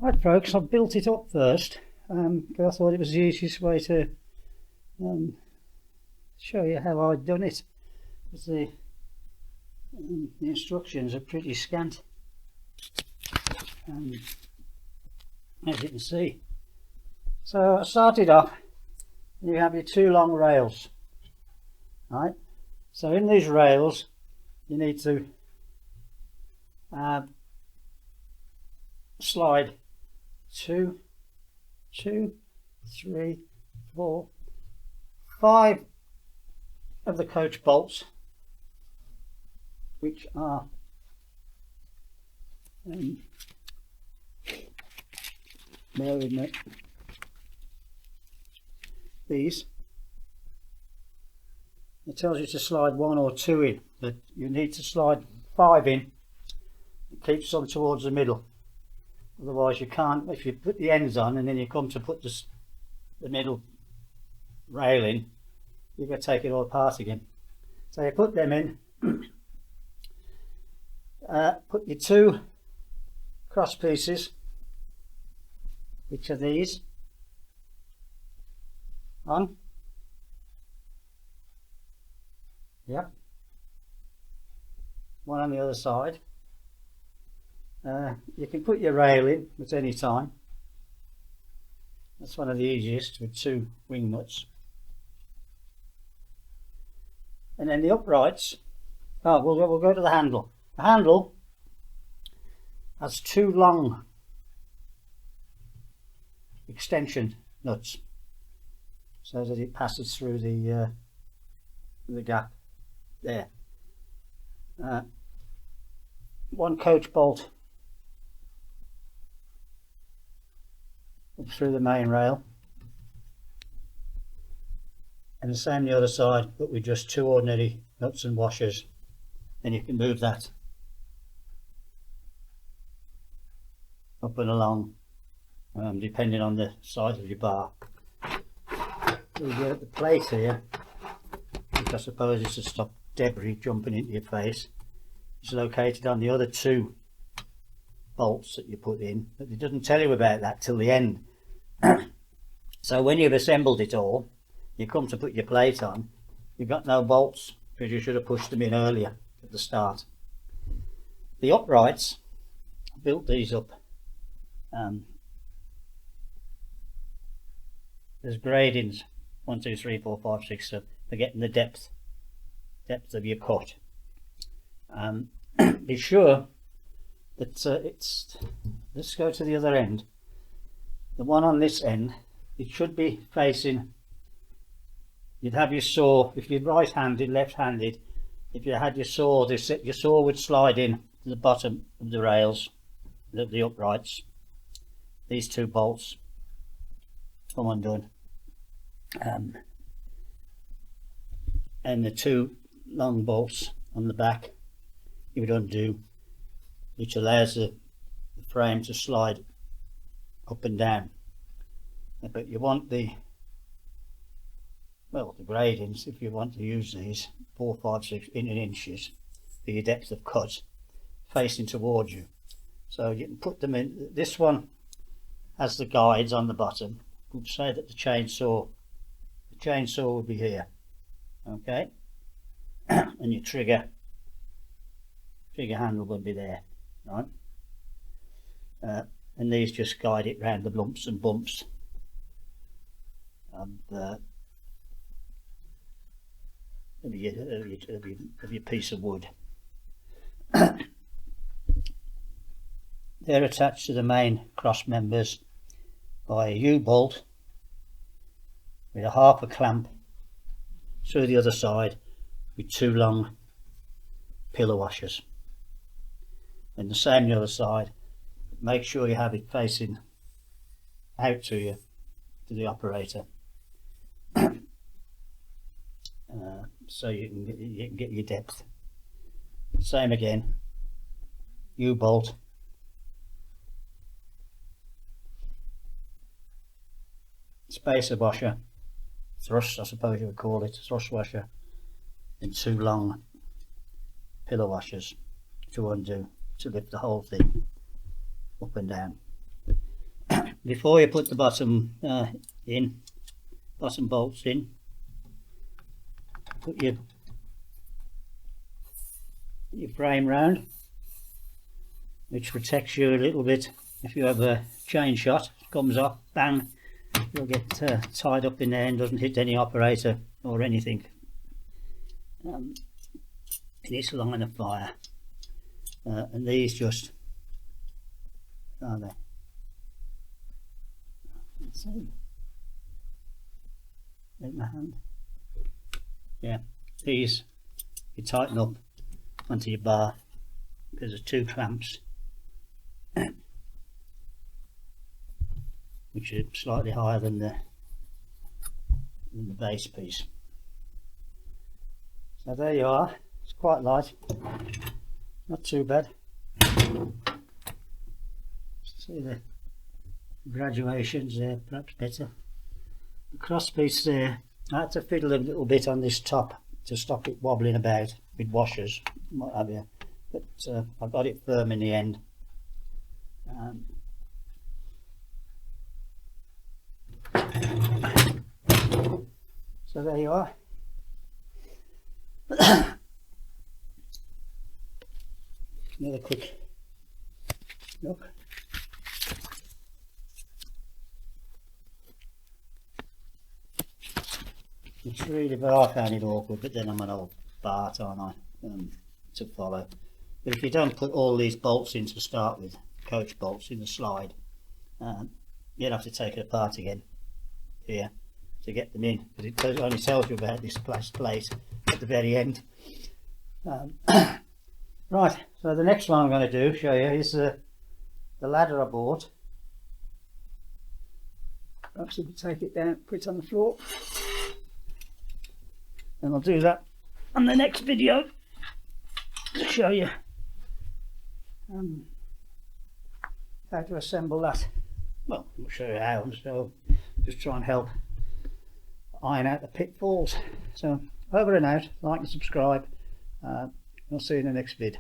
Right folks, I've built it up first because I thought it was the easiest way to show you how I'd done it, because the instructions are pretty scant, as you can see. So I started off, you have your two long rails, right? So in these rails you need to slide 2, 3, 4, 5 of the coach bolts, which are bear with me, these. It tells you to slide 1 or 2 in, but you need to slide 5 in and keep some towards the middle. Otherwise you can't, if you put the ends on and then you come to put the middle rail in, you've got to take it all apart again. So you put them in, put your 2 cross pieces, which are these, on. Yep. One on the other side. You can put your rail in at any time. That's one of the easiest, with 2 wing nuts. And then the uprights, we'll go to the handle. The handle has 2 long extension nuts, so that it passes through the gap there. 1 coach bolt up through the main rail, and the same the other side, but with just 2 ordinary nuts and washers. Then you can move that up and along, depending on the size of your bar. We've got the plate here, which I suppose is to stop debris jumping into your face. It's located on the other 2 bolts that you put in, but it doesn't tell you about that till the end. So when you've assembled it all, you come to put your plate on, you've got no bolts because you should have pushed them in earlier at the start. The uprights, I built these up. There's gradings 1, 2, 3, 4, 5, 6, so for getting the depth of your cut. Be sure that let's go to the other end. The one on this end, it should be facing, you'd have your saw, if you're right-handed, left-handed, if you had your saw, your saw would slide in to the bottom of the rails, the uprights. These 2 bolts come undone, and the 2 long bolts on the back you would undo, which allows the frame to slide up and down. But you want the gradings, if you want to use these, 4, 5, 6 inches for your depth of cut, facing towards you. So you can put them in. This one has the guides on the bottom. We'll say that the chainsaw will be here, okay, and your trigger handle will be there, right? And these just guide it round the lumps and bumps of your piece of wood. They're attached to the main cross members by a U-bolt with a 1/2 clamp through the other side with 2 long pillar washers, and the same the other side. Make sure you have it facing out to the operator, so you can get your depth. Same again, U-bolt, spacer washer, thrust I suppose you would call it, thrust washer, and 2 long pillar washers to undo, to lift the whole thing up and down. before you put the bottom bottom bolts in, put your frame round, which protects you a little bit. If you have a chain shot, it comes off, bang, you'll get tied up in there and doesn't hit any operator or anything in this line of fire. And these just are they? Let's see. In my hand. Yeah, these you tighten up onto your bar because there's two clamps which are slightly higher than the base piece. So there you are. It's quite light, not too bad. See the graduations there, perhaps better. The cross piece there, I had to fiddle a little bit on this top to stop it wobbling about with washers, what have you, but I got it firm in the end. So there you are. Another quick look. It's really, but I found it awkward, but then I'm an old Bart, aren't I, to follow. But if you don't put all these bolts in to start with, coach bolts in the slide, you'll have to take it apart again here to get them in, because it only tells you about this plate at the very end. Right, so the next one I'm going to show you is the ladder I bought. Perhaps if we take it down, put it on the floor, and I'll do that on the next video to show you how to assemble that. Well, I'll show you how, so just try and help iron out the pitfalls. So over and out, like and subscribe. I'll see you in the next vid.